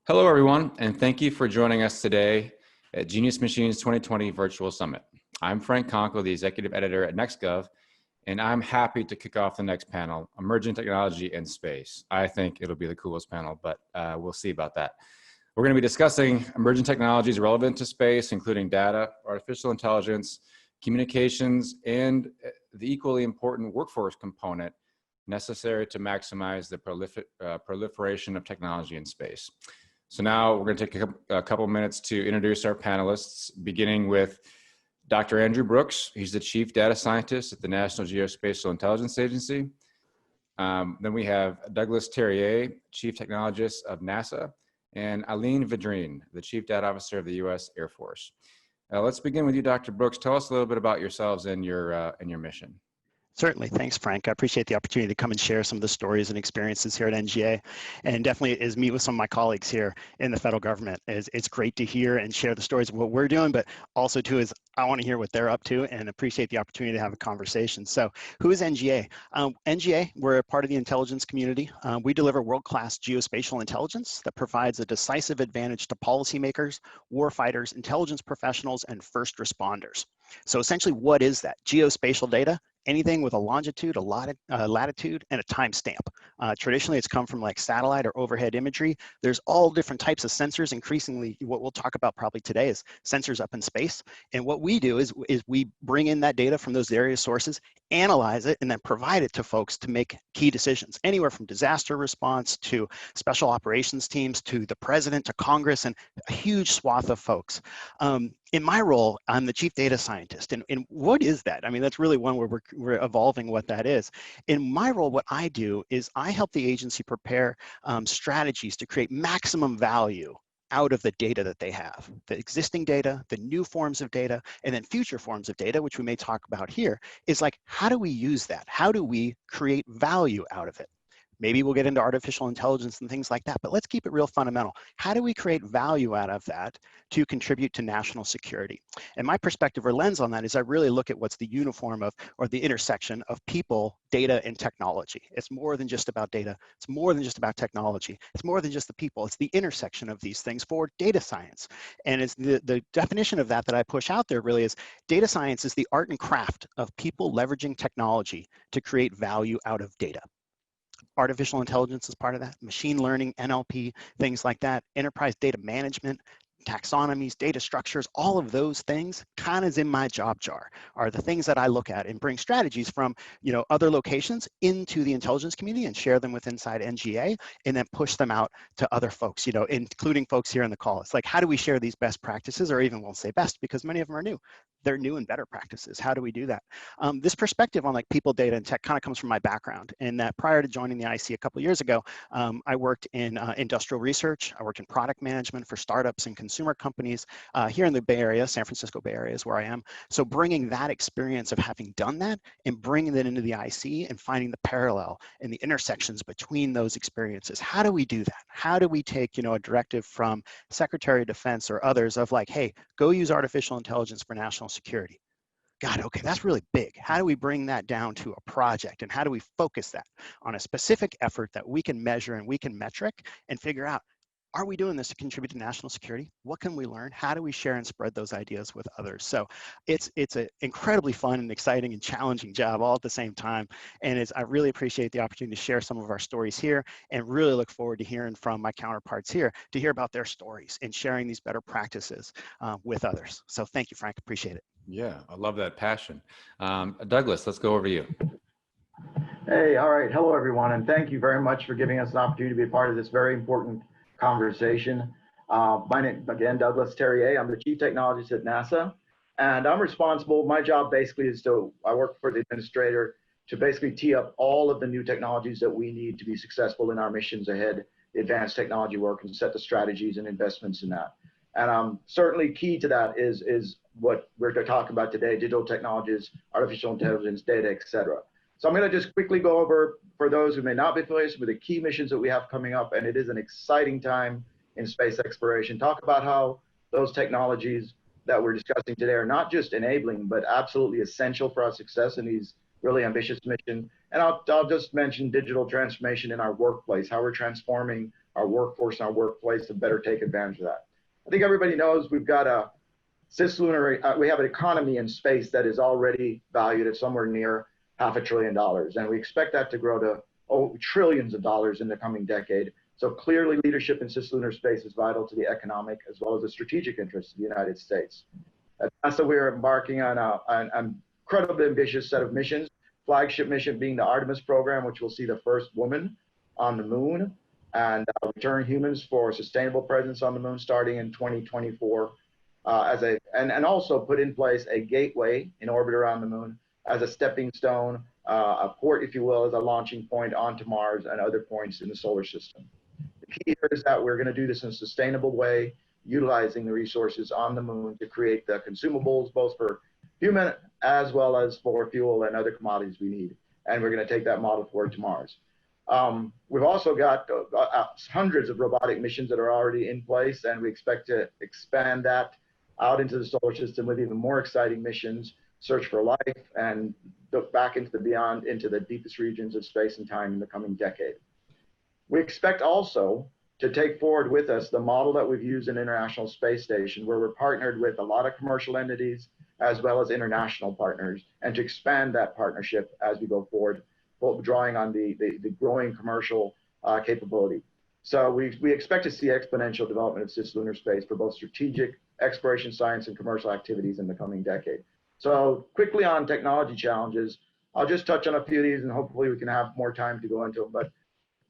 Hello, everyone, and thank you for joining us today at Genius Machines 2020 Virtual Summit. I'm Frank Conkle, the Executive Editor at NextGov, and I'm happy to kick off the next panel, Emerging Technology in Space. I think it'll be the coolest panel, but we'll see about that. We're going to be discussing emerging technologies relevant to space, including data, artificial intelligence, communications, and the equally important workforce component necessary to maximize the proliferation of technology in space. So now we're going to take a couple minutes to introduce our panelists, beginning with Dr. Andrew Brooks. He's the Chief Data Scientist at the National Geospatial Intelligence Agency. Then we have Douglas Terrier, Chief Technologist of NASA, and Aline Vidrine, the Chief Data Officer of the U.S. Air Force. Let's begin with you, Dr. Brooks. Tell us a little bit about yourselves and your mission. Certainly. Thanks, Frank. I appreciate the opportunity to come and share some of the stories and experiences here at NGA, and definitely is meet with some of my colleagues here in the federal government. It's great to hear and share the stories of what we're doing, but also too is I want to hear what they're up to and appreciate the opportunity to have a conversation. So who is NGA? NGA, we're a part of the intelligence community. We deliver world-class geospatial intelligence that provides a decisive advantage to policymakers, warfighters, intelligence professionals, and first responders. So essentially, what is that? Geospatial data, anything with a longitude, a latitude, and a timestamp. Traditionally, it's come from like satellite or overhead imagery. There's all different types of sensors. Increasingly, what we'll talk about probably today is sensors up in space. And what we do is we bring in that data from those various sources, analyze it, and then provide it to folks to make key decisions, anywhere from disaster response to special operations teams to the president to Congress and a huge swath of folks. In my role, I'm the chief data scientist. And what is that? I mean, that's really one where we're evolving what that is. In my role, what I do is I help the agency prepare strategies to create maximum value out of the data that they have, the existing data, the new forms of data, and then future forms of data, which we may talk about here, is like, how do we use that? How do we create value out of it? Maybe we'll get into artificial intelligence and things like that, but let's keep it real fundamental. How do we create value out of that to contribute to national security? And my perspective or lens on that is I really look at what's the uniform of, or the intersection of people, data, and technology. It's more than just about data. It's more than just about technology. It's more than just the people. It's the intersection of these things for data science. And it's the definition of that I push out there really is data science is the art and craft of people leveraging technology to create value out of data. Artificial intelligence is part of that, machine learning, NLP, things like that, enterprise data management, taxonomies, data structures, all of those things kind of is in my job jar, are the things that I look at and bring strategies from, other locations into the intelligence community and share them with inside NGA and then push them out to other folks, including folks here in the call. It's like, how do we share these best practices, or even won't say best because many of them are new. They're new and better practices. How do we do that? This perspective on like people, data, and tech kind of comes from my background, in that prior to joining the IC a couple of years ago, I worked in industrial research. I worked in product management for startups and consumer companies here in the Bay Area. San Francisco Bay Area is where I am. So bringing that experience of having done that and bringing that into the IC and finding the parallel and the intersections between those experiences. How do we do that? How do we take, a directive from Secretary of Defense or others of like, hey, go use artificial intelligence for national security? God, okay, that's really big. How do we bring that down to a project, and how do we focus that on a specific effort that we can measure and we can metric and figure out, are we doing this to contribute to national security? What can we learn? How do we share and spread those ideas with others? So it's an incredibly fun and exciting and challenging job all at the same time. And I really appreciate the opportunity to share some of our stories here, and really look forward to hearing from my counterparts here to hear about their stories and sharing these better practices with others. So thank you, Frank. Appreciate it. Yeah, I love that passion. Douglas, let's go over to you. Hey, all right. Hello, everyone. And thank you very much for giving us an opportunity to be a part of this very important conversation. My name, again, Douglas Terrier. I'm the Chief Technologist at NASA. And I'm responsible, my job basically is I work for the administrator to basically tee up all of the new technologies that we need to be successful in our missions ahead, the advanced technology work, and set the strategies and investments in that. And certainly key to that is what we're going to talk about today: digital technologies, artificial intelligence, data, et cetera. So I'm going to just quickly go over, for those who may not be familiar with the key missions that we have coming up, and it is an exciting time in space exploration. Talk about how those technologies that we're discussing today are not just enabling, but absolutely essential for our success in these really ambitious missions. And I'll just mention digital transformation in our workplace, how we're transforming our workforce and our workplace to better take advantage of that. I think everybody knows we've got a cislunar, we have an economy in space that is already valued at somewhere near $500 billion. And we expect that to grow to trillions of dollars in the coming decade. So clearly leadership in cislunar space is vital to the economic as well as the strategic interests of the United States. At NASA, we're embarking on an incredibly ambitious set of missions, flagship mission being the Artemis program, which will see the first woman on the moon and return humans for sustainable presence on the moon starting in 2024, and also put in place a gateway in orbit around the moon as a stepping stone, a port, if you will, as a launching point onto Mars and other points in the solar system. The key here is that we're going to do this in a sustainable way, utilizing the resources on the moon to create the consumables, both for human as well as for fuel and other commodities we need. And we're going to take that model forward to Mars. We've also got hundreds of robotic missions that are already in place, and we expect to expand that out into the solar system with even more exciting missions, search for life, and look back into the beyond, into the deepest regions of space and time in the coming decade. We expect also to take forward with us the model that we've used in International Space Station, where we're partnered with a lot of commercial entities as well as international partners, and to expand that partnership as we go forward, both drawing on the growing commercial capability. So we expect to see exponential development of cislunar space for both strategic exploration science and commercial activities in the coming decade. So quickly on technology challenges, I'll just touch on a few of these and hopefully we can have more time to go into them. But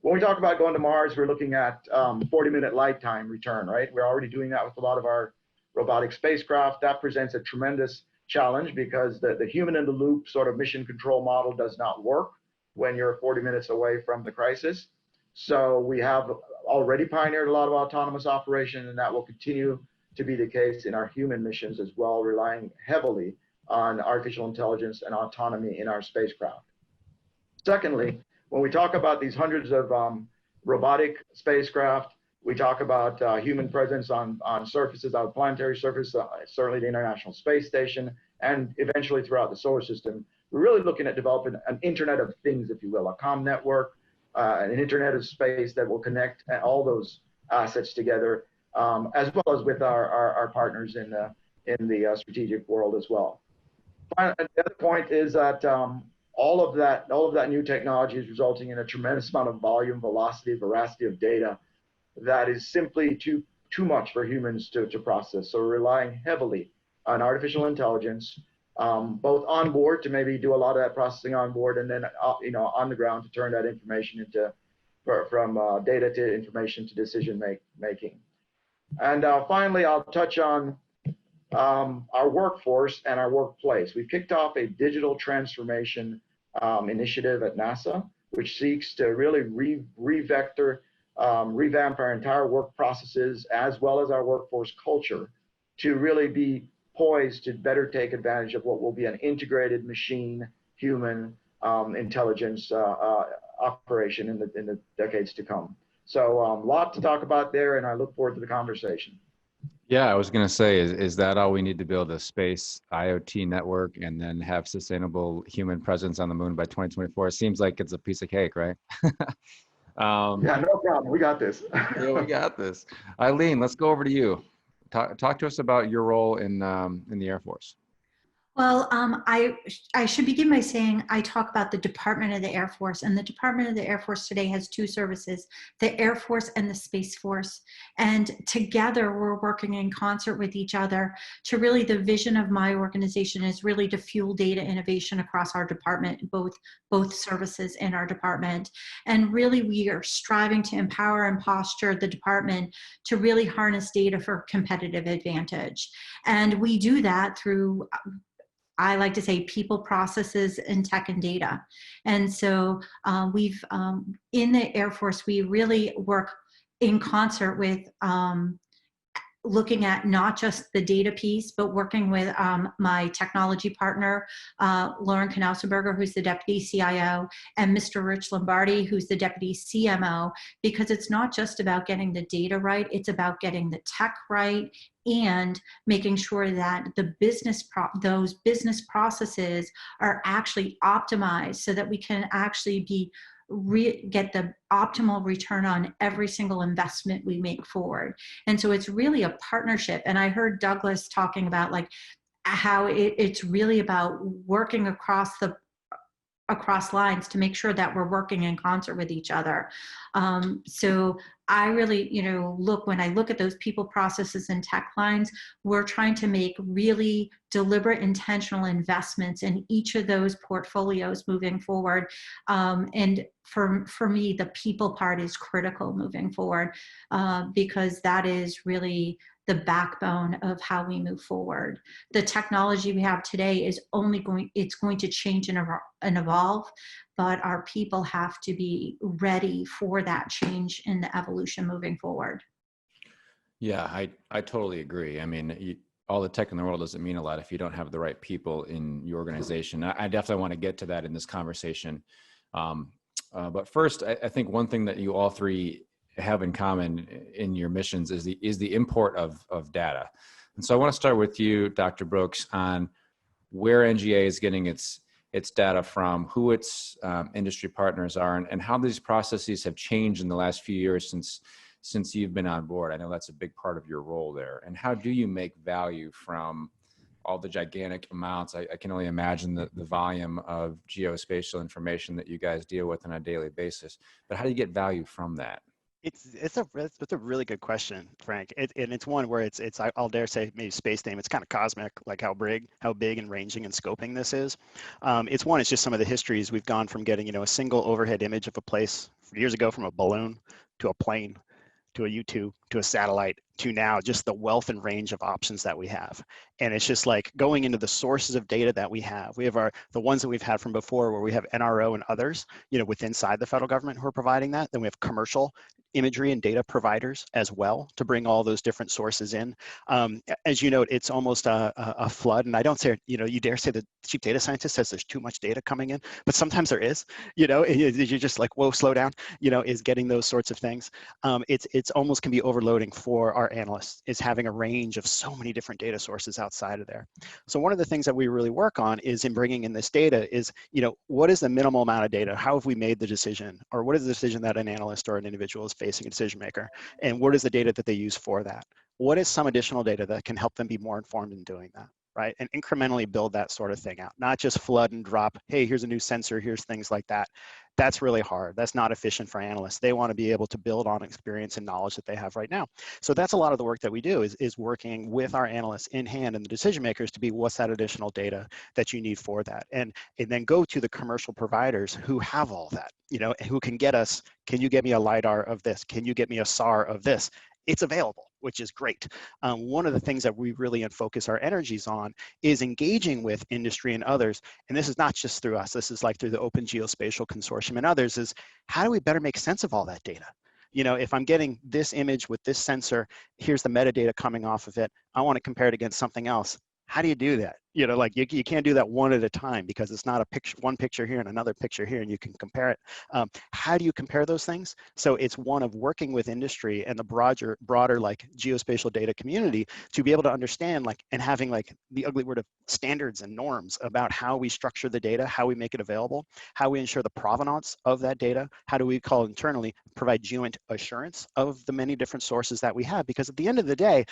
when we talk about going to Mars, we're looking at 40-minute light time return, right? We're already doing that with a lot of our robotic spacecraft. That presents a tremendous challenge because the human in the loop sort of mission control model does not work when you're 40 minutes away from the crisis. So we have already pioneered a lot of autonomous operation, and that will continue to be the case in our human missions as well, relying heavily on artificial intelligence and autonomy in our spacecraft. Secondly, when we talk about these hundreds of robotic spacecraft, we talk about human presence on surfaces, on planetary surface, certainly the International Space Station, and eventually throughout the solar system. We're really looking at developing an Internet of Things, if you will, a comm network, an Internet of Space that will connect all those assets together, as well as with our partners in the strategic world as well. The other point is that all of that new technology is resulting in a tremendous amount of volume, velocity, veracity of data that is simply too much for humans to process. So we're relying heavily on artificial intelligence, both on board to maybe do a lot of that processing on board, and then on the ground to turn that information from data to information to decision making. And finally, I'll touch on our workforce and our workplace. We've kicked off a digital transformation initiative at NASA, which seeks to really revamp our entire work processes as well as our workforce culture to really be poised to better take advantage of what will be an integrated machine human intelligence operation in the decades to come. So a lot to talk about there, and I look forward to the conversation. Yeah, I was going to say, is that all we need to build a space IoT network and then have sustainable human presence on the moon by 2024? It seems like it's a piece of cake, right? Yeah, no problem. We got this. Yeah, we got this. Eileen, let's go over to you. Talk to us about your role in the Air Force. Well, I should begin by saying I talk about the Department of the Air Force, and the Department of the Air Force today has two services, the Air Force and the Space Force. And together we're working in concert with each other to really, the vision of my organization is really to fuel data innovation across our department, both services in our department. And really we are striving to empower and posture the department to really harness data for competitive advantage. And we do that through, I like to say, people, processes, and tech and data. And so we've, in the Air Force, we really work in concert with looking at not just the data piece, but working with my technology partner, Lauren Knausenberger, who's the Deputy CIO, and Mr. Rich Lombardi, who's the Deputy CMO, because it's not just about getting the data right, it's about getting the tech right and making sure that the those business processes are actually optimized so that we can actually be get the optimal return on every single investment we make forward. And so it's really a partnership. And I heard Douglas talking about like how it's really about working across lines to make sure that we're working in concert with each other. So I really, when I look at those people, processes, and tech lines, we're trying to make really deliberate, intentional investments in each of those portfolios moving forward. And for me, the people part is critical moving forward, because that is really the backbone of how we move forward. The technology we have today is it's going to change and evolve, but our people have to be ready for that change in the evolution moving forward. Yeah, I totally agree. I mean, all the tech in the world doesn't mean a lot if you don't have the right people in your organization. I definitely want to get to that in this conversation. But first, I think one thing that you all three have in common in your missions is the import of data. And so I want to start with you, Dr. Brooks, on where NGA is getting its data from, who its industry partners are, and how these processes have changed in the last few years since you've been on board. I know that's a big part of your role there. And how do you make value from all the gigantic amounts? I can only imagine the volume of geospatial information that you guys deal with on a daily basis. But how do you get value from that? It's a really good question, Frank. And it's one where I'll dare say maybe space name. It's kind of cosmic, like how big and ranging and scoping this is. It's just some of the histories. We've gone from getting a single overhead image of a place years ago from a balloon to a plane to a U2 to a satellite to now just the wealth and range of options that we have. And it's just like going into the sources of data that we have. We have the ones that we've had from before where we have NRO and others, with inside the federal government who are providing that. Then we have commercial imagery and data providers as well to bring all those different sources in. As you note, it's almost a flood. And I don't say, you dare say the chief data scientist says there's too much data coming in, but sometimes there is, you're just like, whoa, slow down, is getting those sorts of things. It's almost can be overloading for our analysts, is having a range of so many different data sources outside of there. So one of the things that we really work on is in bringing in this data is, what is the minimal amount of data? How have we made the decision? Or what is the decision that an analyst or an individual is facing a decision maker? And what is the data that they use for that? What is some additional data that can help them be more informed in doing that? Right? And incrementally build that sort of thing out, not just flood and drop, hey, here's a new sensor, here's things like that. That's really hard. That's not efficient for analysts. They want to be able to build on experience and knowledge that they have right now. So that's a lot of the work that we do is working with our analysts in hand and the decision makers to be what's that additional data that you need for that. And then go to the commercial providers who have all that, who can get us, can you get me a LiDAR of this? Can you get me a SAR of this? It's available, which is great. One of the things that we really focus our energies on is engaging with industry and others. And this is not just through us, this is like through the Open Geospatial Consortium and others, is how do we better make sense of all that data? If I'm getting this image with this sensor, here's the metadata coming off of it. I want to compare it against something else. How do you do that? You can't do that one at a time because it's not one picture here and another picture here and you can compare it. How do you compare those things? So it's one of working with industry and the broader like geospatial data community to be able to understand and having the ugly word of standards and norms about how we structure the data, how we make it available, how we ensure the provenance of that data, how do we call internally provide joint assurance of the many different sources that we have, because at the end of the day,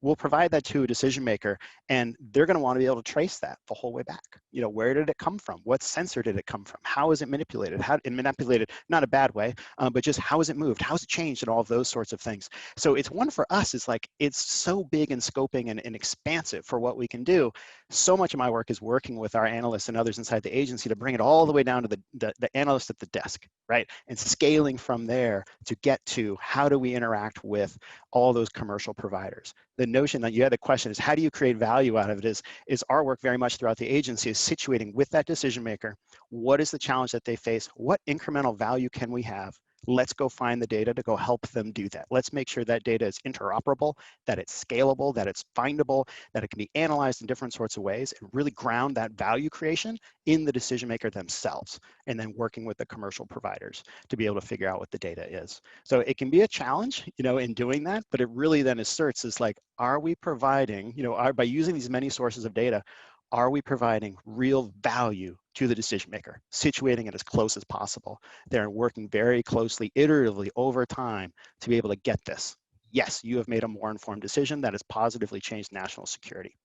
we'll provide that to a decision maker and they're going to want to be able to trace that the whole way back. Where did it come from? What sensor did it come from? How is it manipulated? Manipulated, not a bad way, but just how is it moved? How is it changed and all of those sorts of things. So it's one for us, it's so big in scoping and expansive for what we can do. So much of my work is working with our analysts and others inside the agency to bring it all the way down to the analyst at the desk, right? And scaling from there to get to how do we interact with all those commercial providers. The notion that you had the question is how do you create value out of it is our work very much throughout the agency is situating with that decision maker. What is the challenge that they face? What incremental value can we have? Let's go find the data to go help them do that. Let's make sure that data is interoperable, that it's scalable, that it's findable, that it can be analyzed in different sorts of ways, and really ground that value creation in the decision maker themselves, and then working with the commercial providers to be able to figure out what the data is. So it can be a challenge, in doing that, but it really then asserts is are we providing, by using these many sources of data, are we providing real value to the decision maker, situating it as close as possible. They're working very closely, iteratively over time to be able to get this. Yes, you have made a more informed decision that has positively changed national security.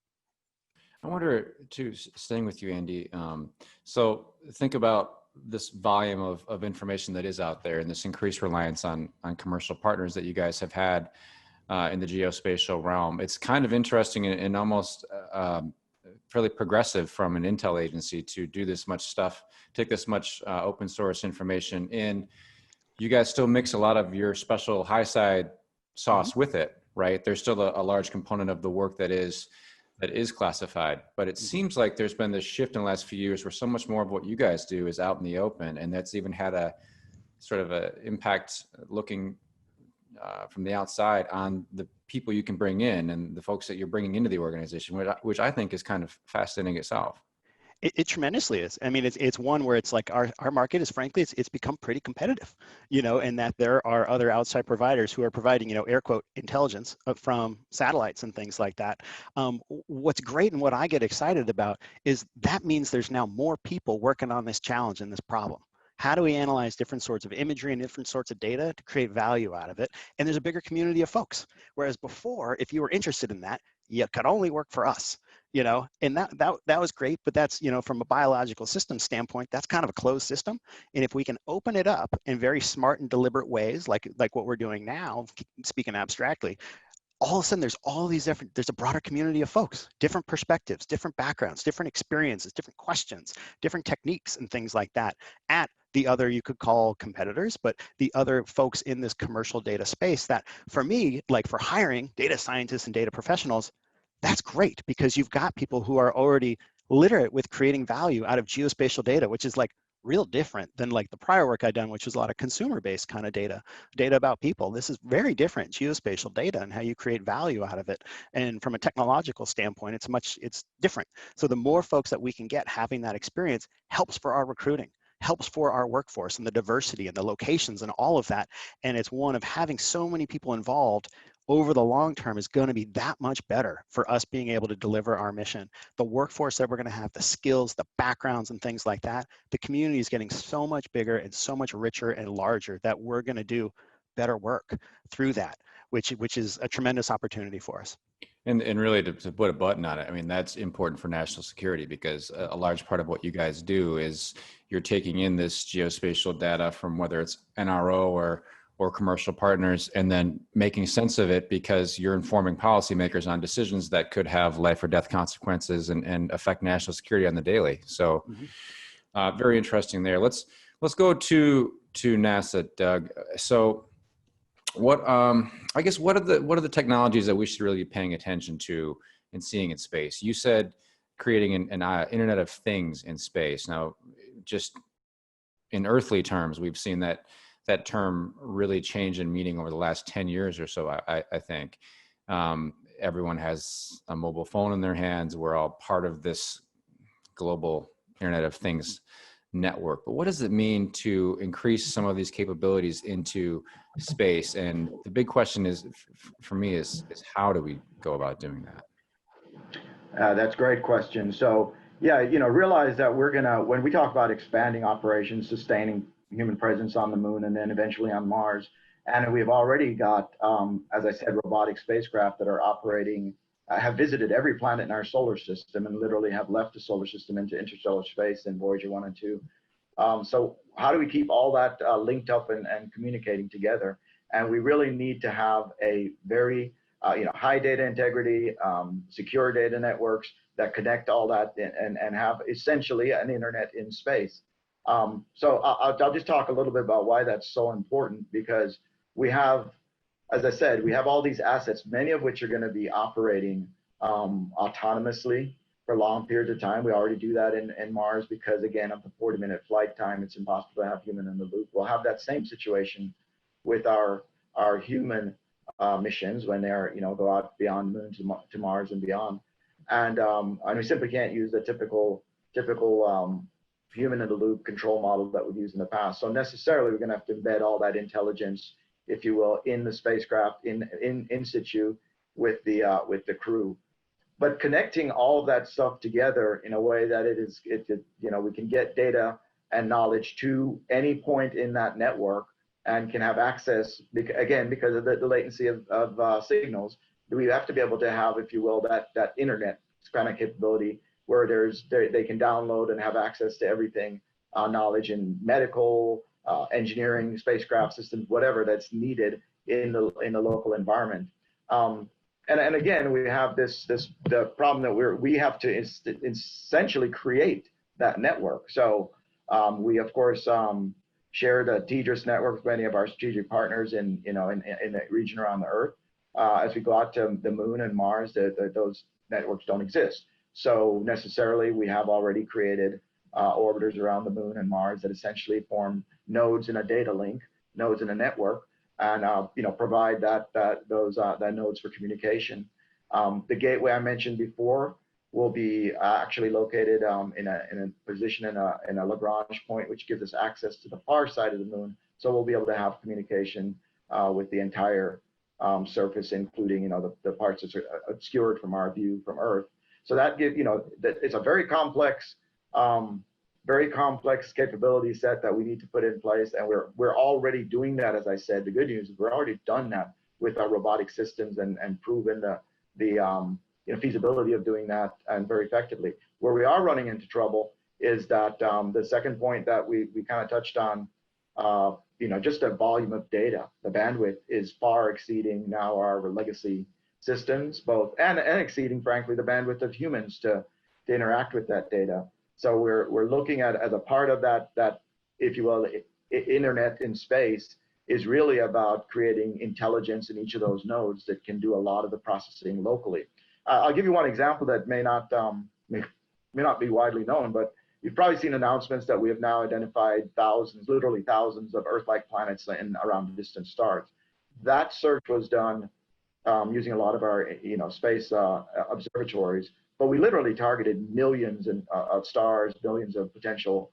I wonder too, staying with you, Andy. So think about this volume of information that is out there and this increased reliance on commercial partners that you guys have had in the geospatial realm. It's kind of interesting and almost fairly progressive from an intel agency to do this much stuff, take this much open source information in. You guys still mix a lot of your special high side sauce with it, right? There's still a large component of the work that is classified, but it seems like there's been this shift in the last few years where so much more of what you guys do is out in the open, and that's even had a sort of a impact looking from the outside on the people you can bring in and the folks that you're bringing into the organization, which I think is kind of fascinating itself. It tremendously is. I mean, it's one where it's like our market is frankly, it's become pretty competitive, and that there are other outside providers who are providing, air quote, intelligence from satellites and things like that. What's great and what I get excited about is that means there's now more people working on this challenge and this problem. How do we analyze different sorts of imagery and different sorts of data to create value out of it? And there's a bigger community of folks. Whereas before, if you were interested in that, you could only work for us. And that was great, but that's, from a biological system standpoint, that's kind of a closed system. And if we can open it up in very smart and deliberate ways, like what we're doing now, speaking abstractly, all of a sudden there's a broader community of folks, different perspectives, different backgrounds, different experiences, different questions, different techniques and things like that at the other, you could call competitors, but the other folks in this commercial data space that for me, like for hiring data scientists and data professionals, that's great because you've got people who are already literate with creating value out of geospatial data, which is like real different than like the prior work I'd done, which was a lot of consumer-based kind of data about people. This is very different geospatial data and how you create value out of it. And from a technological standpoint, it's different. So the more folks that we can get having that experience helps for our recruiting, helps for our workforce and the diversity and the locations and all of that. And it's one of having so many people involved over the long term is going to be that much better for us being able to deliver our mission. The workforce that we're going to have, the skills, the backgrounds and things like that, the community is getting so much bigger and so much richer and larger that we're going to do better work through that, which is a tremendous opportunity for us. And really to put a button on it, I mean, that's important for national security because a large part of what you guys do is you're taking in this geospatial data from whether it's NRO or commercial partners and then making sense of it because you're informing policymakers on decisions that could have life or death consequences and affect national security on the daily. So very interesting there. Let's go to NASA, Doug. So what I guess what are the technologies that we should really be paying attention to and seeing in space? You said creating an Internet of Things in space. Now, just in earthly terms, we've seen that term really change in meaning over the last 10 years or so, I think. Everyone has a mobile phone in their hands. We're all part of this global Internet of Things network. But what does it mean to increase some of these capabilities into space? And the big question is, for me, is how do we go about doing that? That's a great question. So yeah, realize that when we talk about expanding operations, sustaining human presence on the moon and then eventually on Mars, and we've already got, as I said, robotic spacecraft that are operating, have visited every planet in our solar system and literally have left the solar system into interstellar space in Voyager 1 and 2. So how do we keep all that linked up and communicating together? And we really need to have a very high data integrity, secure data networks that connect all that and have essentially an internet in space. So I'll just talk a little bit about why that's so important, because we have, as I said, we have all these assets, many of which are going to be operating autonomously for long periods of time. We already do that in Mars because, again, of the 40-minute flight time, it's impossible to have human in the loop. We'll have that same situation with our human missions when they're, go out beyond the moon to Mars and beyond. And we simply can't use the typical human in the loop control model that we've used in the past. So necessarily, we're going to have to embed all that intelligence, if you will, in the spacecraft, in situ with the crew. but connecting all of that stuff together in a way that we can get data and knowledge to any point in that network and can have access, again, because of the latency of signals. We have to be able to have, if you will, that internet kind of capability where they can download and have access to everything, knowledge in medical, engineering, spacecraft systems, whatever that's needed in the local environment. And again, we have the problem that we have to essentially create that network. So we of course share the TDRS network with many of our strategic partners in the region around the Earth. As we go out to the Moon and Mars, those networks don't exist. So necessarily, we have already created orbiters around the Moon and Mars that essentially form nodes in a data link, nodes in a network, and provide those nodes for communication. The gateway I mentioned before will be actually located in a position in a Lagrange point, which gives us access to the far side of the Moon. So we'll be able to have communication with the entire surface, including the parts that are obscured from our view from Earth. So that it's a very complex capability set that we need to put in place, and we're already doing that. As I said, the good news is we're already done that with our robotic systems and proven the feasibility of doing that and very effectively. Where we are running into trouble is that the second point that we kind of touched on, just the volume of data. The bandwidth is far exceeding now our legacy systems, both and exceeding, frankly, the bandwidth of humans to interact with that data. So we're looking at, as a part of that, if you will, internet in space is really about creating intelligence in each of those nodes that can do a lot of the processing locally. I'll give you one example that may not be widely known, but you've probably seen announcements that we have now identified literally thousands of Earth-like planets around distant stars. That search was done using a lot of our space observatories, but we literally targeted millions of stars, billions of potential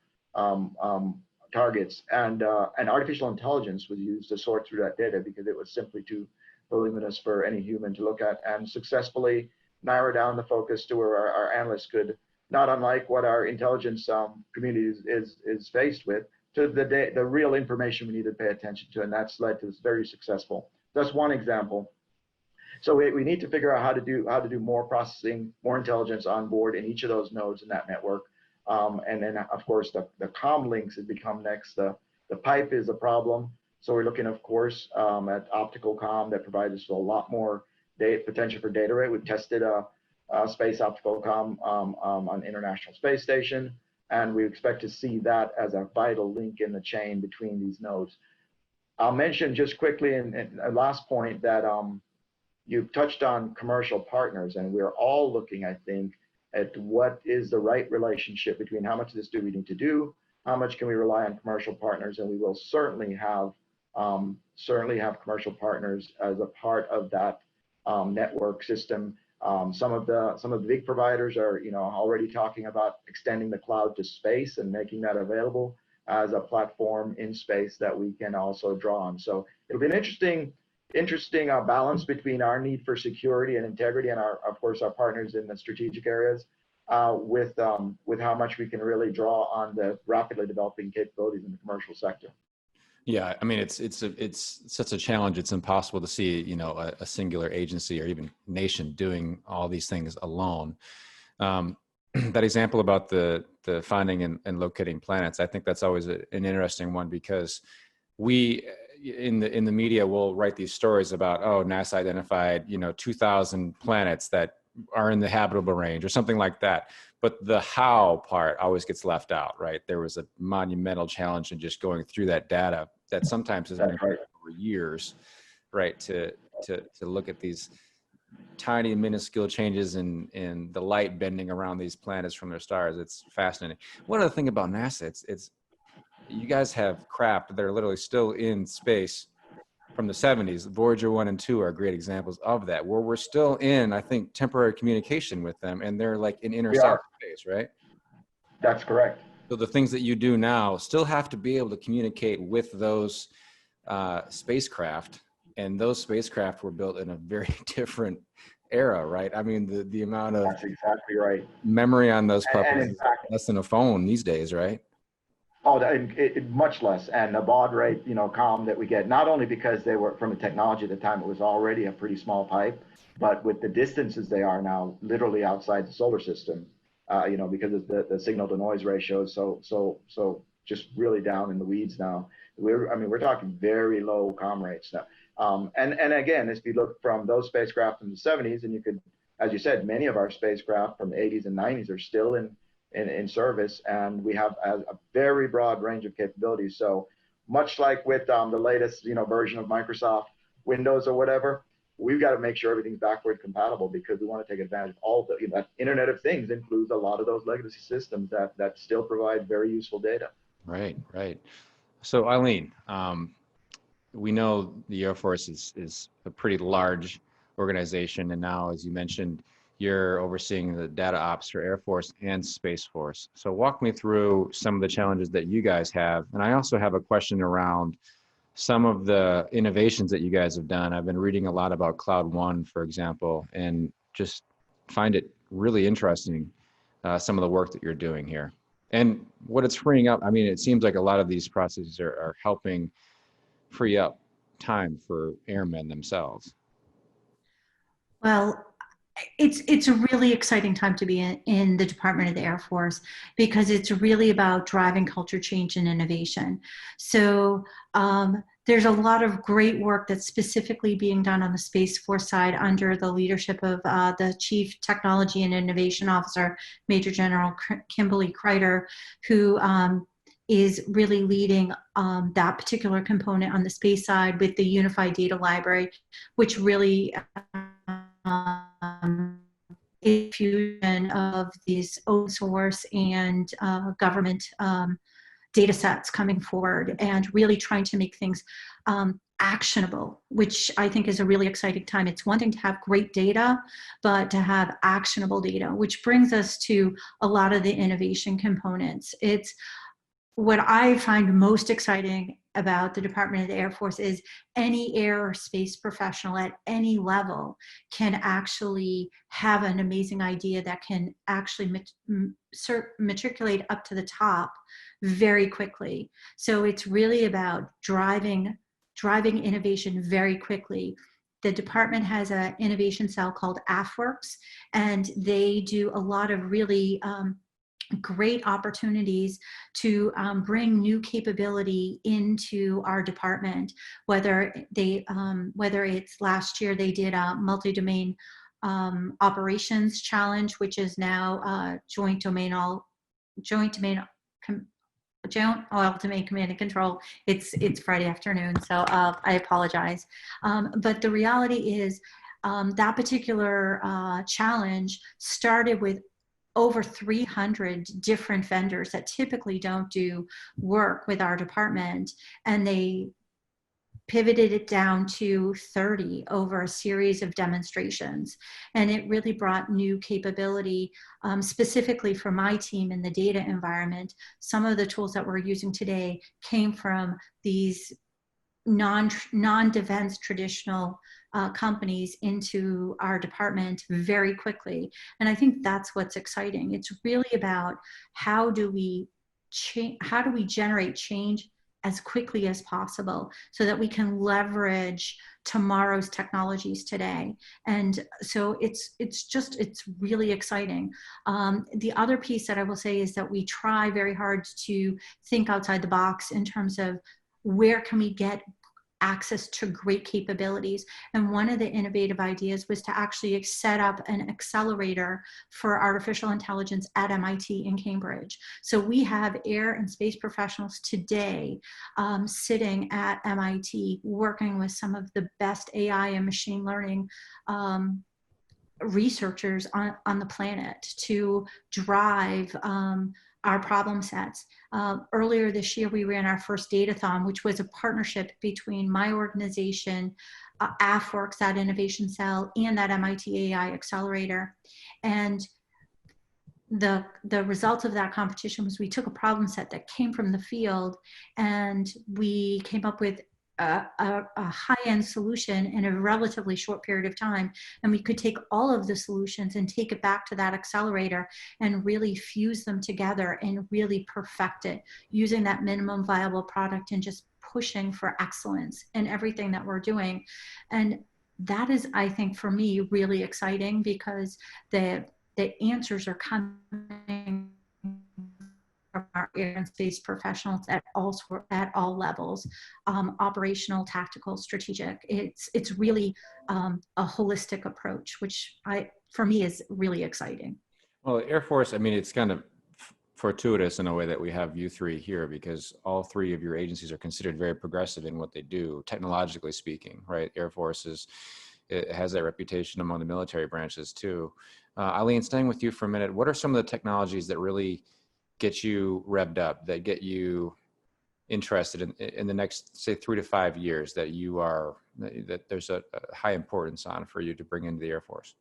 targets, and artificial intelligence was used to sort through that data because it was simply too voluminous for any human to look at, and successfully narrow down the focus to where our analysts could, not unlike what our intelligence community is faced with, to the real information we need to pay attention to, and that's led to this very successful. That's one example. So we need to figure out how to do more processing, more intelligence on board in each of those nodes in that network, and then of course the comm links has become next. The pipe is a problem, so we're looking of course at optical comm that provides us with a lot more potential for data rate. We've tested space optical comm on the International Space Station, and we expect to see that as a vital link in the chain between these nodes. I'll mention just quickly, and a last point, that you've touched on commercial partners, and we're all looking, I think, at what is the right relationship between how much of this do we need to do, how much can we rely on commercial partners, and we will certainly have commercial partners as a part of that network system. Some of the big providers are already talking about extending the cloud to space and making that available as a platform in space that we can also draw on. So it'll be an interesting balance between our need for security and integrity and of course our partners in the strategic areas with how much we can really draw on the rapidly developing capabilities in the commercial sector. Yeah, I mean, it's such a challenge. It's impossible to see, a singular agency or even nation doing all these things alone. That example about the finding and locating planets, I think that's always an interesting one, because we in the media will write these stories about, oh, NASA identified 2,000 planets that are in the habitable range or something like that. But the how part always gets left out, right? There was a monumental challenge in just going through that data that sometimes has been over years, right? To look at these tiny, minuscule changes in the light bending around these planets from their stars. It's fascinating. One other thing about NASA, it's you guys have craft that are literally still in space from the 70s. Voyager 1 and 2 are great examples of that, where we're still in, I think, temporary communication with them, and they're like in interstellar space, right? That's correct. So the things that you do now still have to be able to communicate with those spacecraft, and those spacecraft were built in a very different era, right? I mean, the amount of That's exactly right. memory on those And puppies in is fact, less than a phone these days, right? oh, much less. And the baud rate, comm that we get, not only because they were from the technology at the time, it was already a pretty small pipe, but with the distances they are now, literally outside the solar system, because of the signal to noise ratio is so just really down in the weeds now. We're talking very low comm rates now. And again, if you look from those spacecraft in the 70s, and you could, as you said, many of our spacecraft from the 80s and 90s are still in service, and we have a very broad range of capabilities. So much like with the latest version of Microsoft Windows or whatever, we've got to make sure everything's backward compatible, because we want to take advantage of all the that Internet of Things includes a lot of those legacy systems that still provide very useful data. Right, right. So Eileen, we know the Air Force is a pretty large organization, and now, as you mentioned, you're overseeing the data ops for Air Force and Space Force. So walk me through some of the challenges that you guys have. And I also have a question around some of the innovations that you guys have done. I've been reading a lot about Cloud One, for example, and just find it really interesting, some of the work that you're doing here. And what it's freeing up, I mean, it seems like a lot of these processes are helping free up time for airmen themselves. Well, it's a really exciting time to be in the Department of the Air Force, because it's really about driving culture change and innovation. So there's a lot of great work that's specifically being done on the Space Force side under the leadership of the Chief Technology and Innovation Officer, Major General Kimberly Kreider, who is really leading that particular component on the space side with the Unified Data Library, which really a fusion of these open source and government data sets coming forward, and really trying to make things actionable, which I think is a really exciting time. It's one thing to have great data, but to have actionable data, which brings us to a lot of the innovation components. It's what I find most exciting about the Department of the Air Force is any air or space professional at any level can actually have an amazing idea that can actually matriculate up to the top very quickly. So it's really about driving innovation very quickly. The department has an innovation cell called AFWorks, and they do a lot of really great opportunities to bring new capability into our department. Whether it's last year they did a multi-domain operations challenge, which is now joint oil domain command and control. It's Friday afternoon, so I apologize. But the reality is that particular challenge started with over 300 different vendors that typically don't do work with our department, and they pivoted it down to 30 over a series of demonstrations. And it really brought new capability, specifically for my team in the data environment. Some of the tools that we're using today came from these non-defense traditional companies into our department very quickly. And I think that's what's exciting. It's really about how do we generate change as quickly as possible so that we can leverage tomorrow's technologies today. And so it's really exciting. The other piece that I will say is that we try very hard to think outside the box in terms of where can we get access to great capabilities. And one of the innovative ideas was to actually set up an accelerator for artificial intelligence at MIT in Cambridge. So we have air and space professionals today sitting at MIT working with some of the best AI and machine learning researchers on the planet to drive our problem sets. Earlier this year, we ran our first Datathon, which was a partnership between my organization, AFWorks, that innovation cell, and that MIT AI accelerator. And the result of that competition was we took a problem set that came from the field, and we came up with a high-end solution in a relatively short period of time, and we could take all of the solutions and take it back to that accelerator and really fuse them together and really perfect it using that minimum viable product and just pushing for excellence in everything that we're doing. And that is, I think, for me, really exciting, because the answers are coming from our air and space professionals at all levels, operational, tactical, strategic. It's really a holistic approach, which for me is really exciting. Well, Air Force, I mean, it's kind of fortuitous in a way that we have you three here, because all three of your agencies are considered very progressive in what they do, technologically speaking, right? Air Force it has that reputation among the military branches too. Eileen, staying with you for a minute, what are some of the technologies that really get you revved up, that get you interested in the next, say, 3 to 5 years, that there's a high importance on for you to bring into the Air Force?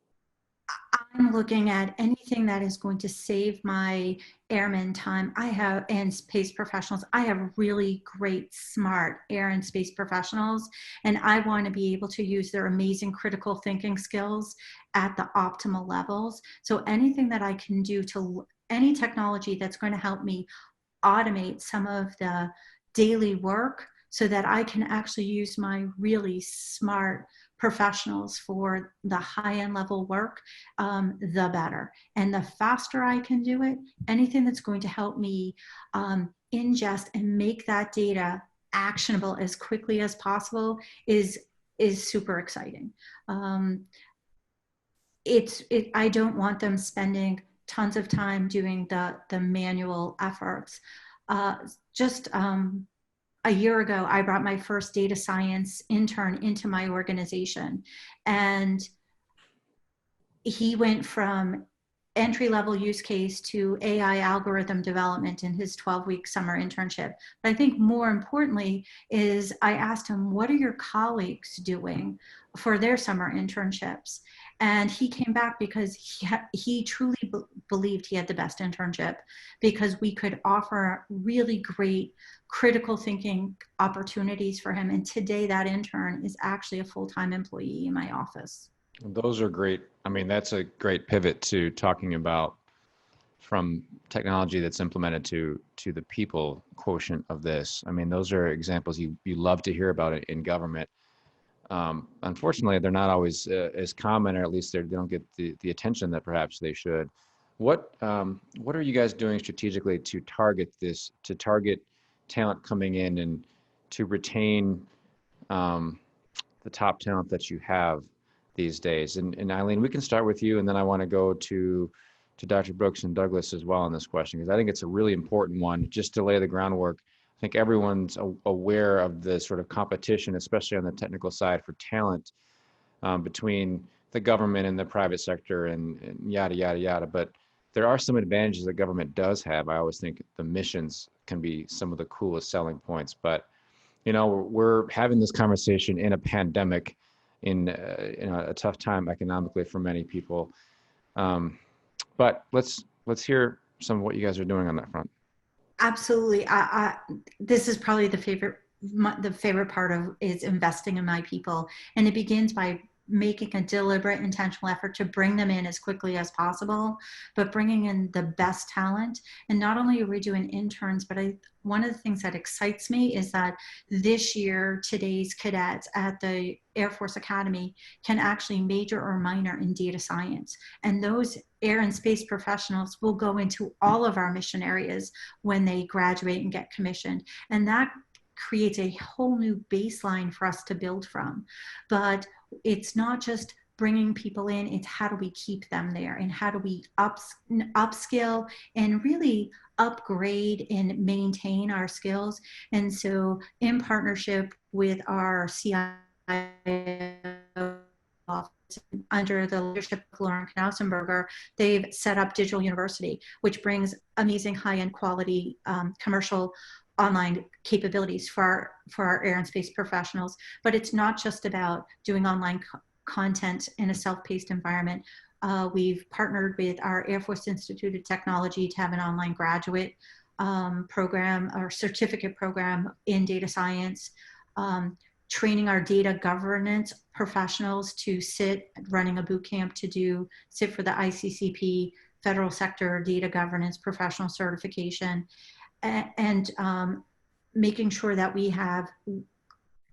I'm looking at anything that is going to save my airmen time. And space professionals. I have really great, smart air and space professionals, and I want to be able to use their amazing critical thinking skills at the optimal levels. So anything that I can do any technology that's going to help me automate some of the daily work so that I can actually use my really smart professionals for the high-end level work, the better. And the faster I can do it, anything that's going to help me ingest and make that data actionable as quickly as possible is super exciting. I don't want them spending tons of time doing the manual efforts. Just a year ago, I brought my first data science intern into my organization, and he went from entry-level use case to AI algorithm development in his 12-week summer internship. But I think more importantly is I asked him, what are your colleagues doing for their summer internships? And he came back because he truly believed he had the best internship, because we could offer really great critical thinking opportunities for him. And today that intern is actually a full-time employee in my office. Those are great. I mean, that's a great pivot to talking about from technology that's implemented to the people quotient of this. I mean, those are examples you love to hear about it in government. Unfortunately, they're not always as common, or at least they don't get the attention that perhaps they should. What are you guys doing strategically to target talent coming in and to retain the top talent that you have these days? And Eileen, we can start with you, and then I want to go to Dr. Brooks and Douglas as well on this question, because I think it's a really important one, just to lay the groundwork. I think everyone's aware of the sort of competition, especially on the technical side, for talent between the government and the private sector and yada, yada, yada. But there are some advantages that government does have. I always think the missions can be some of the coolest selling points. But, you know, we're having this conversation in a pandemic, in a tough time economically for many people. But let's hear some of what you guys are doing on that front. Absolutely. This is probably the favorite part of is investing in my people. And it begins by making a deliberate, intentional effort to bring them in as quickly as possible, but bringing in the best talent. And not only are we doing interns, but one of the things that excites me is that this year, today's cadets at the Air Force Academy can actually major or minor in data science. And those air and space professionals will go into all of our mission areas when they graduate and get commissioned. And that creates a whole new baseline for us to build from. But it's not just bringing people in, it's how do we keep them there, and how do we upskill and really upgrade and maintain our skills. And so in partnership with our CIO office, under the leadership of Lauren Knausenberger, they've set up Digital University, which brings amazing high-end quality commercial online capabilities for our air and space professionals. But it's not just about doing online content in a self-paced environment. We've partnered with our Air Force Institute of Technology to have an online graduate program or certificate program in data science. training our data governance professionals to running a boot camp to sit for the ICCP federal sector data governance professional certification, and making sure that we have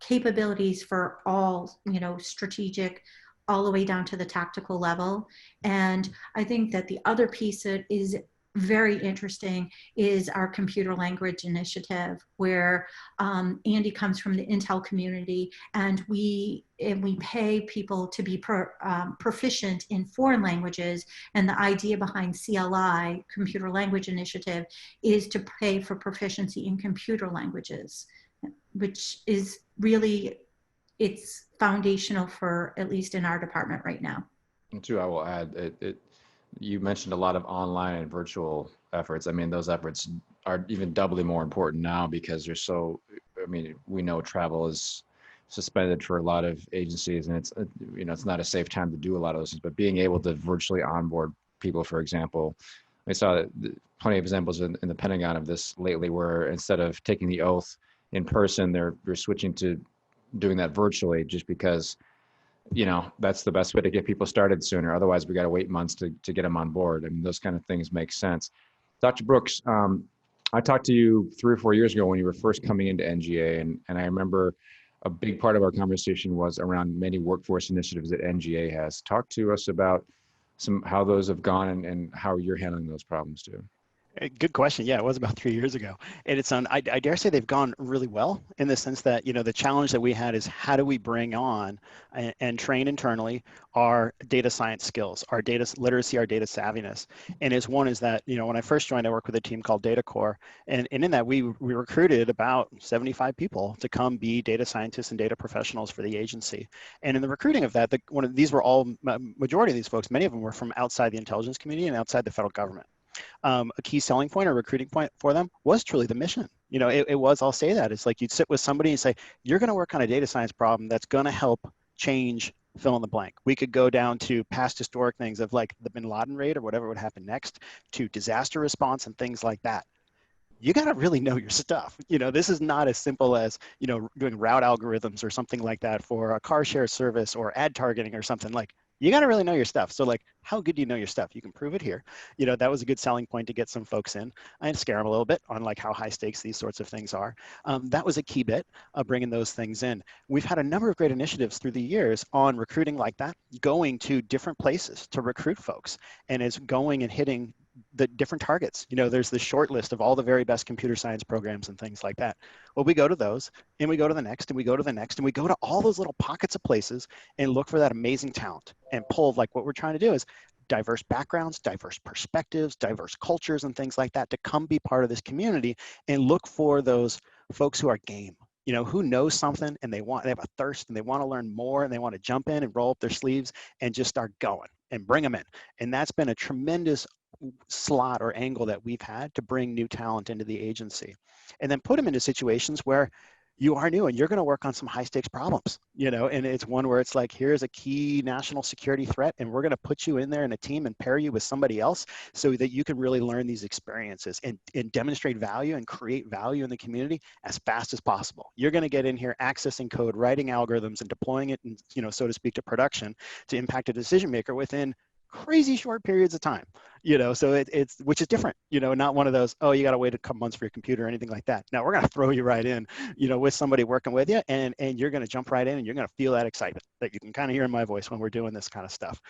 capabilities for all, strategic, all the way down to the tactical level. And I think that the other piece that is very interesting is our computer language initiative, where Andy comes from the Intel community, and we pay people to be proficient in foreign languages. And the idea behind CLI, Computer Language Initiative, is to pay for proficiency in computer languages, which is really, it's foundational for, at least in our department right now. And too, I will add, you mentioned a lot of online and virtual efforts. I mean, those efforts are even doubly more important now because we know travel is suspended for a lot of agencies, and it's not a safe time to do a lot of those things, but being able to virtually onboard people, for example, I saw plenty of examples in the Pentagon of this lately, where instead of taking the oath in person, they're switching to doing that virtually, just because that's the best way to get people started sooner. Otherwise, we got to wait months to get them on board. I mean, those kind of things make sense. Dr. Brooks, I talked to you 3 or 4 years ago when you were first coming into NGA, and I remember a big part of our conversation was around many workforce initiatives that NGA has. Talk to us about how those have gone and how you're handling those problems too. Good question. Yeah, it was about 3 years ago. And I dare say they've gone really well, in the sense that, the challenge that we had is, how do we bring on and train internally our data science skills, our data literacy, our data savviness. And one is that, when I first joined, I worked with a team called Data Core. And in that, we recruited about 75 people to come be data scientists and data professionals for the agency. And in the recruiting of that, these were all, majority of these folks, many of them were from outside the intelligence community and outside the federal government. A key selling point or recruiting point for them was truly the mission. It was, I'll say that, it's like you'd sit with somebody and say, you're going to work on a data science problem that's going to help change fill in the blank. We could go down to past historic things of like the Bin Laden raid or whatever would happen next, to disaster response and things like that. You got to really know your stuff. This is not as simple as, doing route algorithms or something like that for a car share service or ad targeting or something. Like, you got to really know your stuff. So like, how good do you know your stuff? You can prove it here. That was a good selling point to get some folks in. I had to scare them a little bit on like how high stakes these sorts of things are. That was a key bit of bringing those things in. We've had a number of great initiatives through the years on recruiting like that, going to different places to recruit folks, and it's going and hitting the different targets. There's this short list of all the very best computer science programs and things like that. Well, we go to those, and we go to the next, and we go to the next, and we go to all those little pockets of places and look for that amazing talent and pull. Like, what we're trying to do is diverse backgrounds, diverse perspectives, diverse cultures and things like that to come be part of this community, and look for those folks who are game, who knows something and they have a thirst and they want to learn more, and they want to jump in and roll up their sleeves and just start going, and bring them in. And that's been a tremendous slot or angle that we've had to bring new talent into the agency, and then put them into situations where you are new and you're going to work on some high stakes problems, and it's one where it's like, here's a key national security threat, and we're going to put you in there in a team and pair you with somebody else so that you can really learn these experiences and demonstrate value and create value in the community as fast as possible. You're going to get in here accessing code, writing algorithms, and deploying it, so to speak, to production to impact a decision maker within crazy short periods of time, so it's which is different, not one of those, oh, you got to wait a couple months for your computer or anything like that. Now we're going to throw you right in, with somebody working with you, and you're going to jump right in, and you're going to feel that excitement that you can kind of hear in my voice when we're doing this kind of stuff.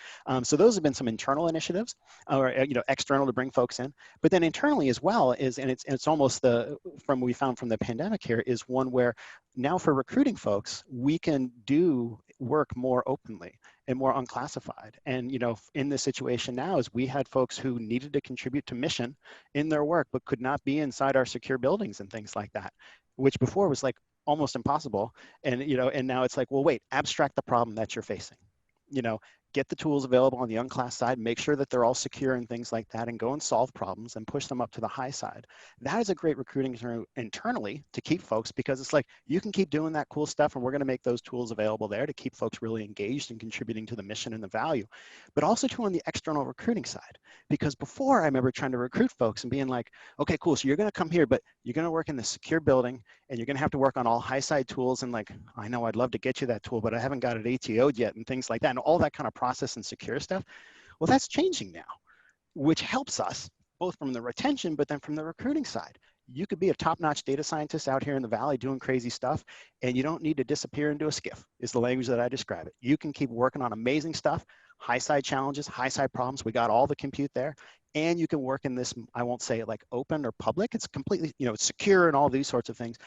So those have been some internal initiatives, or external to bring folks in, but then internally as well is, and it's almost we found from the pandemic here, is one where now for recruiting folks, we can do work more openly and more unclassified. And, in this situation now is we had folks who needed to contribute to mission in their work, but could not be inside our secure buildings and things like that, which before was like almost impossible. And, and now it's like, well, wait, abstract the problem that you're facing, get the tools available on the unclassed side, make sure that they're all secure and things like that, and go and solve problems and push them up to the high side. That is a great recruiting tool internally to keep folks, because it's like, you can keep doing that cool stuff and we're going to make those tools available there to keep folks really engaged and contributing to the mission and the value, but also too on the external recruiting side. Because before, I remember trying to recruit folks and being like, okay, cool, so you're going to come here, but you're going to work in this secure building and you're going to have to work on all high side tools. And like, I know I'd love to get you that tool, but I haven't got it ATO'd yet and things like that, and all that kind of process and secure stuff. Well, that's changing now, which helps us both from the retention, but then from the recruiting side. You could be a top-notch data scientist out here in the Valley doing crazy stuff, and you don't need to disappear into a skiff, is the language that I describe it. You can keep working on amazing stuff, high side challenges, high side problems. We got all the compute there, and you can work in this, I won't say it like open or public. It's completely, it's secure and all these sorts of things,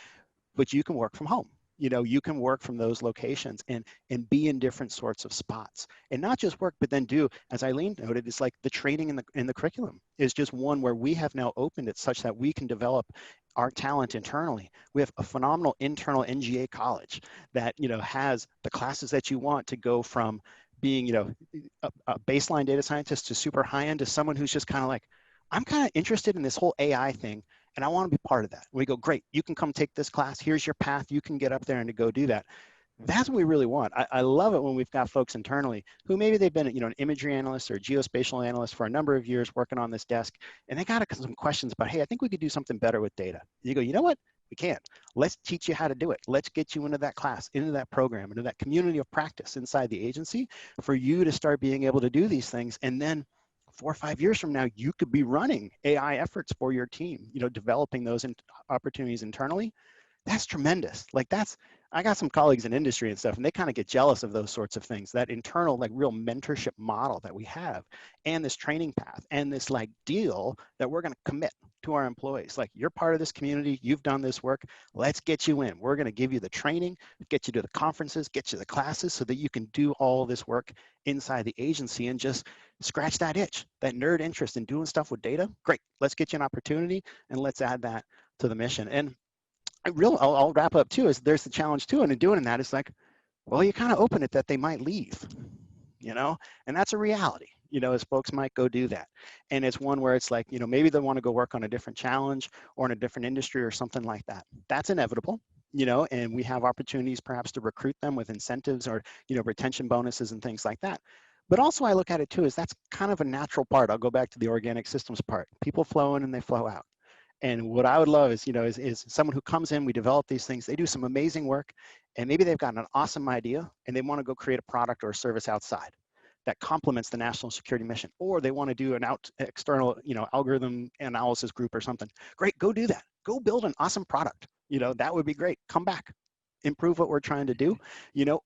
but you can work from home. You can work from those locations and be in different sorts of spots, and not just work, but then do, as Eileen noted, it's like the training in the curriculum is just one where we have now opened it such that we can develop our talent internally. We have a phenomenal internal NGA college that, has the classes that you want to go from being, a baseline data scientist to super high end to someone who's just kind of like, I'm kind of interested in this whole AI thing, and I want to be part of that. We go, great, you can come take this class. Here's your path. You can get up there and to go do that. That's what we really want. I love it when we've got folks internally who maybe they've been, an imagery analyst or a geospatial analyst for a number of years working on this desk, and they got some questions about, hey, I think we could do something better with data. You go, you know what? We can't. Let's teach you how to do it. Let's get you into that class, into that program, into that community of practice inside the agency for you to start being able to do these things. And then 4 or 5 years from now, you could be running AI efforts for your team, developing those opportunities internally. That's tremendous. Like I got some colleagues in industry and stuff, and they kind of get jealous of those sorts of things, that internal, like real mentorship model that we have, and this training path, and this like deal that we're going to commit to our employees. Like, you're part of this community, you've done this work, let's get you in. We're going to give you the training, get you to the conferences, get you the classes so that you can do all this work inside the agency and just scratch that itch, that nerd interest in doing stuff with data. Great, let's get you an opportunity and let's add that to the mission. And I'll wrap up too, is there's the challenge too, and in doing that, it's like, well, you kind of open it that they might leave, and that's a reality, as folks might go do that. And it's one where it's like, maybe they want to go work on a different challenge or in a different industry or something like that. That's inevitable, and we have opportunities perhaps to recruit them with incentives or, retention bonuses and things like that. But also I look at it too, is that's kind of a natural part. I'll go back to the organic systems part. People flow in and they flow out. And what I would love is, is someone who comes in, we develop these things, they do some amazing work, and maybe they've got an awesome idea and they want to go create a product or a service outside that complements the national security mission, or they want to do an external, algorithm analysis group or something. Great, go do that. Go build an awesome product. That would be great. Come back, improve what we're trying to do,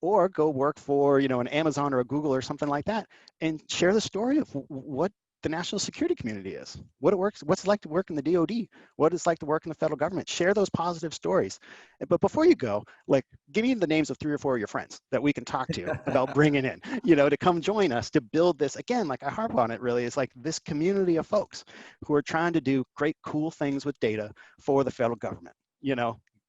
or go work for, an Amazon or a Google or something like that, and share the story of what the national security community is, what it works, what's it like to work in the DoD, what it's like to work in the federal government. Share those positive stories. But before you go, like, give me the names of 3 or 4 of your friends that we can talk to about bringing in, to come join us to build this. Again, like I harp on it, really, it's like this community of folks who are trying to do great, cool things with data for the federal government.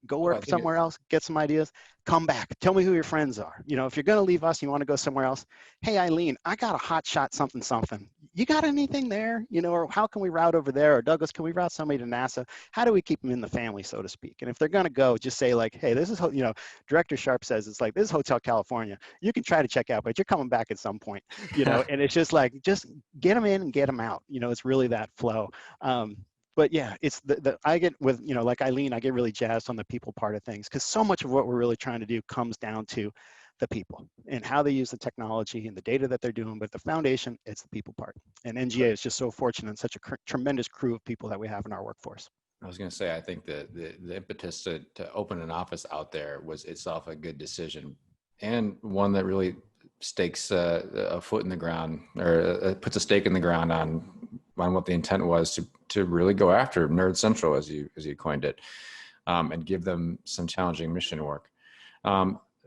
Go work somewhere else, get some ideas, come back. Tell me who your friends are. If you're going to leave us, you want to go somewhere else. Hey, Eileen, I got a hot shot something. You got anything there? Or how can we route over there? Or Douglas, can we route somebody to NASA? How do we keep them in the family, so to speak? And if they're going to go, just say like, hey, this is, Director Sharp says, it's like, this is Hotel California. You can try to check out, but you're coming back at some point, and it's just like, just get them in and get them out. It's really that flow. But yeah, it's I get with, like Eileen, I get really jazzed on the people part of things, because so much of what we're really trying to do comes down to the people and how they use the technology and the data that they're doing. But the foundation, it's the people part. And NGA is just so fortunate and such a tremendous crew of people that we have in our workforce. I was going to say, I think the impetus to open an office out there was itself a good decision, and one that really stakes a foot in the ground, or puts a stake in the ground on what the intent was to really go after Nerd Central, as you coined it, and give them some challenging mission work.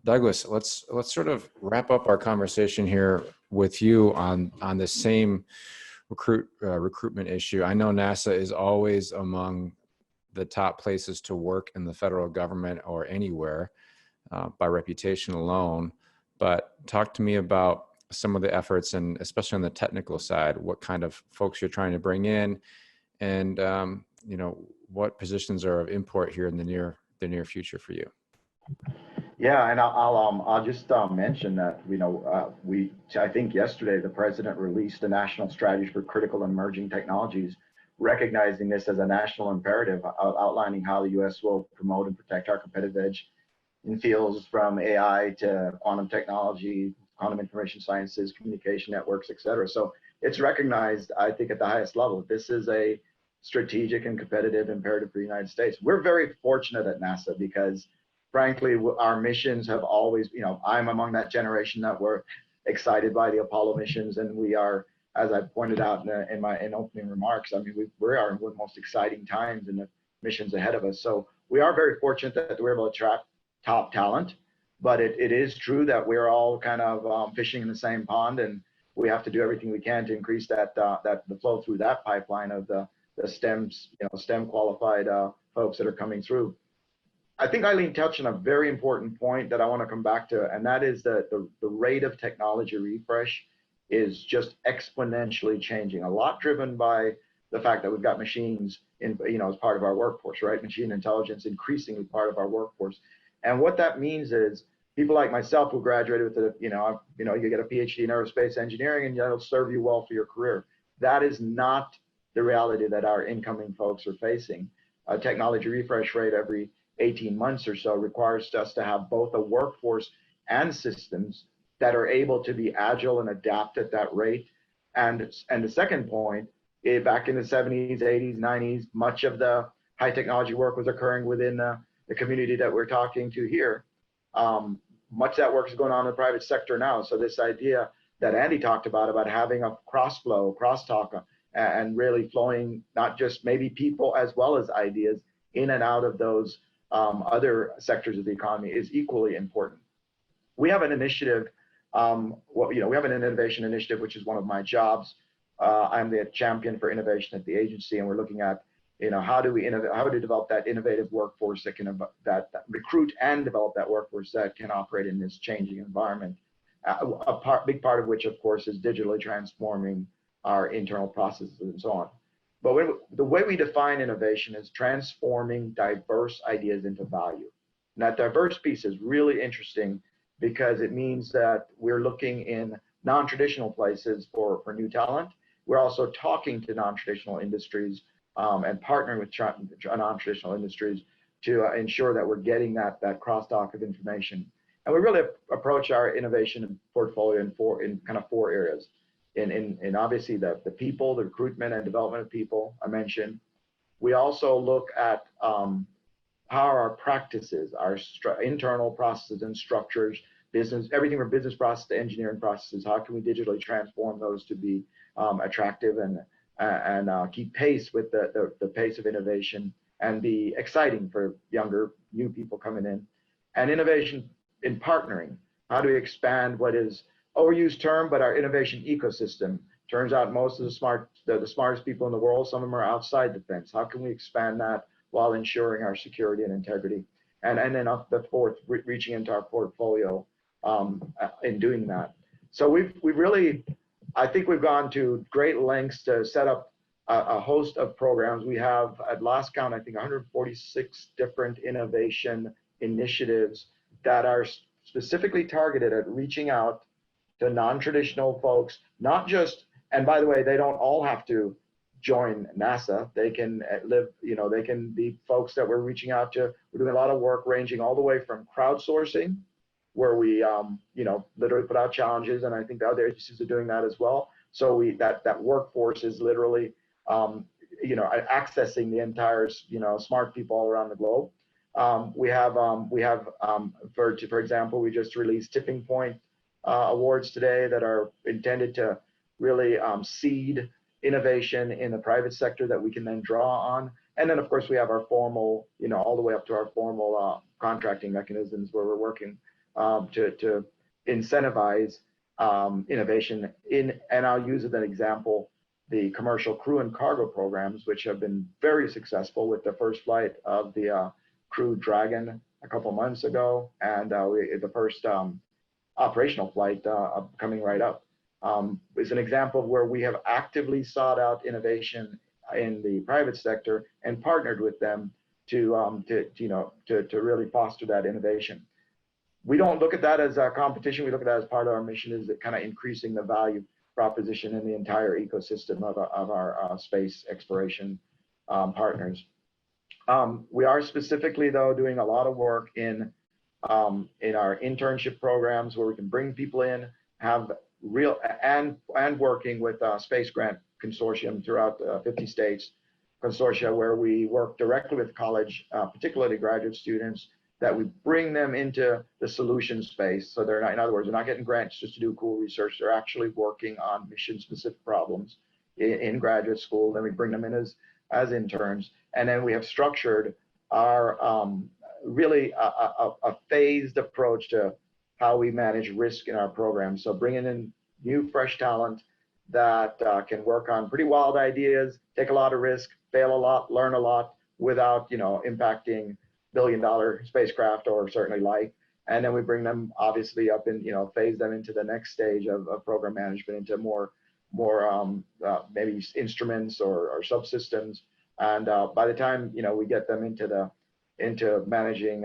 Douglas, let's sort of wrap up our conversation here with you on the same recruitment issue. I know NASA is always among the top places to work in the federal government or anywhere by reputation alone, but talk to me about some of the efforts, and especially on the technical side, what kind of folks you're trying to bring in, and what positions are of import here in the near future for you. Yeah, and I'll just mention that I think yesterday the president released a national strategy for critical and emerging technologies, recognizing this as a national imperative, outlining how the U.S. will promote and protect our competitive edge in fields from AI to quantum technology, quantum information sciences, communication networks, et cetera. So it's recognized, I think, at the highest level. This is a strategic and competitive imperative for the United States. We're very fortunate at NASA because, frankly, our missions have always, I'm among that generation that were excited by the Apollo missions, and we are, as I pointed out in opening remarks, I mean, we are in one of the most exciting times in the missions ahead of us. So we are very fortunate that we're able to attract top talent, but it is true that we're all kind of fishing in the same pond, and we have to do everything we can to increase the flow through that pipeline of the STEM qualified folks that are coming through. I think Eileen touched on a very important point that I want to come back to, and that is that the rate of technology refresh is just exponentially changing, a lot driven by the fact that we've got machines as part of our workforce, right? Machine intelligence increasingly part of our workforce. And what that means is people like myself who graduated with you get a PhD in aerospace engineering and that'll serve you well for your career. That is not the reality that our incoming folks are facing. A technology refresh rate every 18 months or so requires us to have both a workforce and systems that are able to be agile and adapt at that rate. And the second point, back in the 70s, 80s, 90s, much of the high technology work was occurring within the community that we're talking to here. Much of that work is going on in the private sector now. So this idea that Andy talked about having a cross-flow, cross-talk, and really flowing not just maybe people as well as ideas in and out of those other sectors of the economy is equally important. We have an initiative, we have an innovation initiative, which is one of my jobs. I'm the champion for innovation at the agency, and we're looking at how do we develop that innovative workforce that can that recruit and develop that workforce that can operate in this changing environment. Big part of which, of course, is digitally transforming our internal processes and so on. But the way we define innovation is transforming diverse ideas into value. And that diverse piece is really interesting because it means that we're looking in non-traditional places for new talent. We're also talking to non-traditional industries and partnering with non-traditional industries to ensure that we're getting that crosstalk of information. And we really approach our innovation portfolio in kind of four areas. In obviously the people, the recruitment and development of people I mentioned. We also look at how our practices, our internal processes and structures, everything from business process to engineering processes, how can we digitally transform those to be attractive and keep pace with the pace of innovation and be exciting for new people coming in. And innovation in partnering, how do we expand what is overused term, but our innovation ecosystem. Turns out most of the smartest people in the world, some of them are outside the fence. How can we expand that while ensuring our security and integrity? And then up the fourth, reaching into our portfolio in doing that. So we've really, I think we've gone to great lengths to set up a host of programs. We have, at last count, I think 146 different innovation initiatives that are specifically targeted at reaching out to non-traditional folks, not just, and by the way, they don't all have to join NASA. They can they can be folks that we're reaching out to. We're doing a lot of work ranging all the way from crowdsourcing, where we, literally put out challenges, and I think the other agencies are doing that as well. So that workforce is literally, accessing the entire, smart people all around the globe. We have, for example, we just released Tipping Point awards today that are intended to really seed innovation in the private sector that we can then draw on. And then, of course, we have our formal, all the way up to our formal contracting mechanisms where we're working to incentivize innovation and I'll use as an example, the commercial crew and cargo programs, which have been very successful with the first flight of the Crew Dragon a couple months ago. And the first operational flight coming right up. Is an example of where we have actively sought out innovation in the private sector and partnered with them to really foster that innovation. We don't look at that as a competition. We look at that as part of our mission, is it kind of increasing the value proposition in the entire ecosystem of our space exploration partners. We are specifically, though, doing a lot of work in our internship programs where we can bring people in, have real and working with Space Grant Consortium throughout 50 states, consortia where we work directly with college, particularly graduate students, that we bring them into the solution space. So they're not, in other words, they're not getting grants just to do cool research. They're actually working on mission-specific problems in graduate school. Then we bring them in as interns. And then we have structured our really a phased approach to how we manage risk in our program. So bringing in new, fresh talent that can work on pretty wild ideas, take a lot of risk, fail a lot, learn a lot without, impacting billion-dollar spacecraft or certainly life. And then we bring them obviously up and, phase them into the next stage of program management into more maybe instruments or subsystems. And by the time, we get them into managing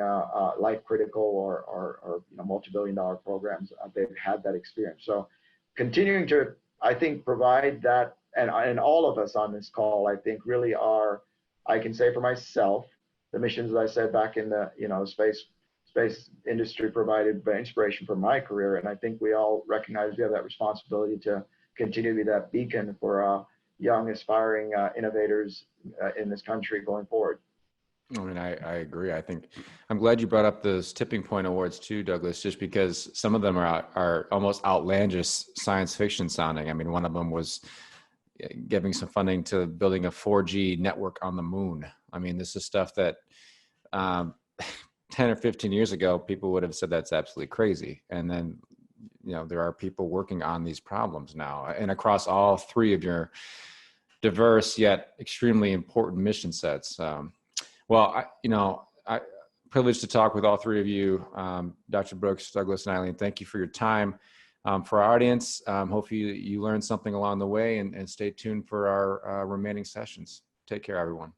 life critical or multi-billion-dollar programs, they've had that experience. So continuing to, I think, provide that, and all of us on this call, I think, really are, I can say for myself, the missions, as I said, back in the space industry provided inspiration for my career, and I think we all recognize we have that responsibility to continue to be that beacon for young, aspiring innovators in this country going forward. I mean, I agree. I think I'm glad you brought up those tipping point awards too, Douglas, just because some of them are almost outlandish science fiction sounding. I mean, one of them was giving some funding to building a 4G network on the moon. I mean, this is stuff that 10 or 15 years ago, people would have said that's absolutely crazy. And then, there are people working on these problems now and across all three of your diverse yet extremely important mission sets. Well, I privileged to talk with all three of you, Dr. Brooks, Douglas, and Eileen. Thank you for your time. For our audience, hopefully you learned something along the way, and stay tuned for our remaining sessions. Take care, everyone.